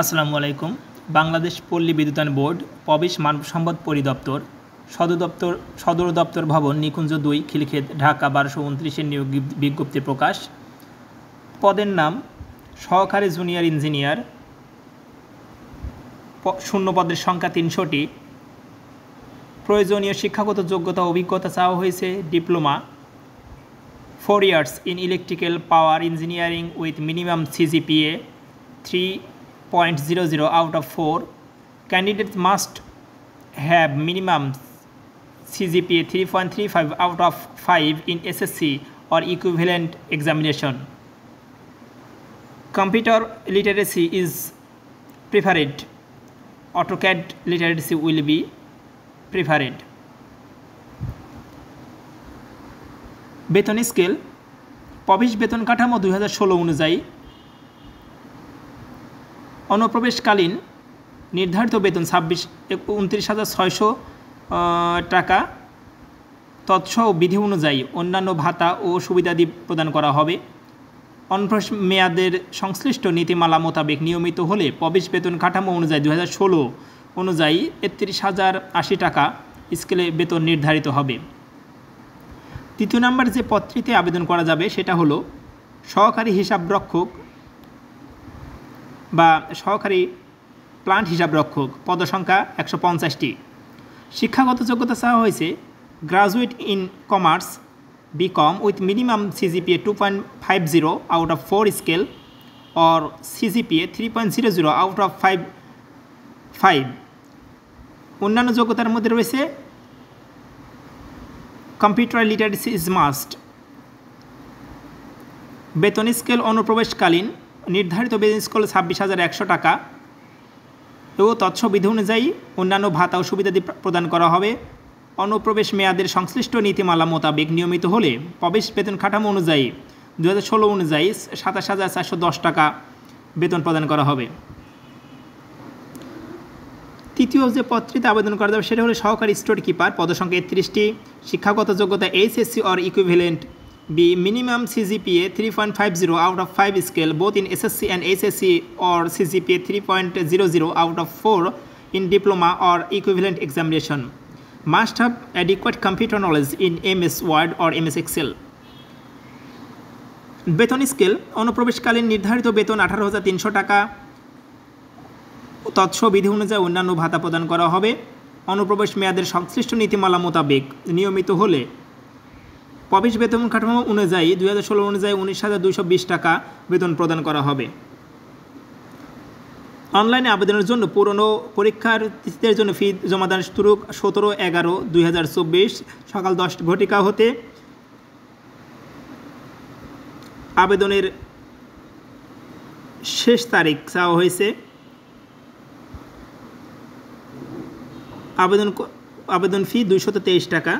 আসসালামু আলাইকুম। বাংলাদেশ পল্লী বিদ্যুতায়ন বোর্ড পবিশ মানব সম্পদ পরিদপ্তর সদর দপ্তর ভবন নিকুঞ্জ ২ খিলক্ষেত ঢাকা ১২২৯-এর নিয়োগ বিজ্ঞপ্তি প্রকাশ। পদের নাম সহকারী জুনিয়র ইঞ্জিনিয়ার। শূন্য পদের সংখ্যা ৩০০টি। প্রয়োজনীয় শিক্ষাগত যোগ্যতা অভিজ্ঞতা চাওয়া হয়েছে diploma 4 years in electrical power engineering with minimum CGPA 3.00 out of 4. Candidates must have minimum CGPA 3.35 out of 5 in SSC or equivalent examination. Computer literacy is preferred. AutoCAD literacy will be preferred. বেতন scale পবিশ বেতন কাঠামো 2016 অনুযায়ী অনুপ্রবেশকালীন নির্ধারিত বেতন 29,600 টাকা। তৎসহ বিধি অনুযায়ী অন্যান্য ভাতা ও সুবিধাদি প্রদান করা হবে। অনুপ্রবেশ মেয়াদের সংশ্লিষ্ট নীতিমালা মোতাবেক নিয়মিত হলে প্রবেশ বেতন কাঠামো অনুযায়ী 2016 অনুযায়ী 31,080 টাকা স্কেলে বেতন নির্ধারিত হবে। তৃতীয় নম্বর যে পদটিতে আবেদন করা যাবে সেটা হলো সহকারী হিসাবরক্ষক বা সহকারী প্লান্ট হিসাবরক্ষক। পদসংখ্যা 150টি। শিক্ষাগত যোগ্যতা চাওয়া হয়েছে graduate in commerce BCom with minimum CGPA 2.50 out of 4 scale or CGPA 3.00 out of 5। অন্যান্য যোগ্যতার মধ্যে রয়েছে কম্পিউটার লিটারেসি ইজ মাস্ট। বেতন স্কেল অনুপ্রবেশকালীন নির্ধারিত বেতন স্কেল 26,100 টাকা ও তৎসহ বিধি অনুযায়ী অন্যান্য ভাতা ও সুবিধাদি প্রদান করা হবে। অনুপ্রবেশ মেয়াদের সংশ্লিষ্ট নীতিমালা মোতাবেক নিয়মিত হলে প্রবেশ বেতন কাঠামো অনুযায়ী 2016 অনুযায়ী 27,410 টাকা বেতন প্রদান করা হবে। তৃতীয় যে পদটিতে আবেদন করা যাবে সেটা হলো সহকারী স্টোর কিপার। পদসংখ্যা 31টি। শিক্ষাগত যোগ্যতা HSC or equivalent B minimum CGPA 3.50 out of 5 scale both in SSC and HSC or CGPA 3.00 out of 4 in diploma or equivalent examination. Must have adequate computer knowledge in MS Word or MS Excel. বেতন scale অনুপ্রবেশকালীন নির্ধারিত বেতন 18,300 টাকা। তৎসহ বিধি অনুযায়ী অন্যান্য ভাতা প্রদান করা হবে। অনুপ্রবেশ মেয়াদের সংশ্লিষ্ট নীতিমালা মোতাবেক নিয়মিত হলে প্রবেশ বেতন কাঠামো অনুযায়ী 2016 অনুযায়ী 19,220 টাকা বেতন প্রদান করা হবে। অনলাইনে আবেদনের জন্য পুরনো পরীক্ষার তিথিদের জন্য ফি জমাদান শুরু 17/11/2024 সকাল 10 ঘটিকা হতে। আবেদনের শেষ তারিখ চাওয়া হয়েছে আবেদন ফি 223 টাকা।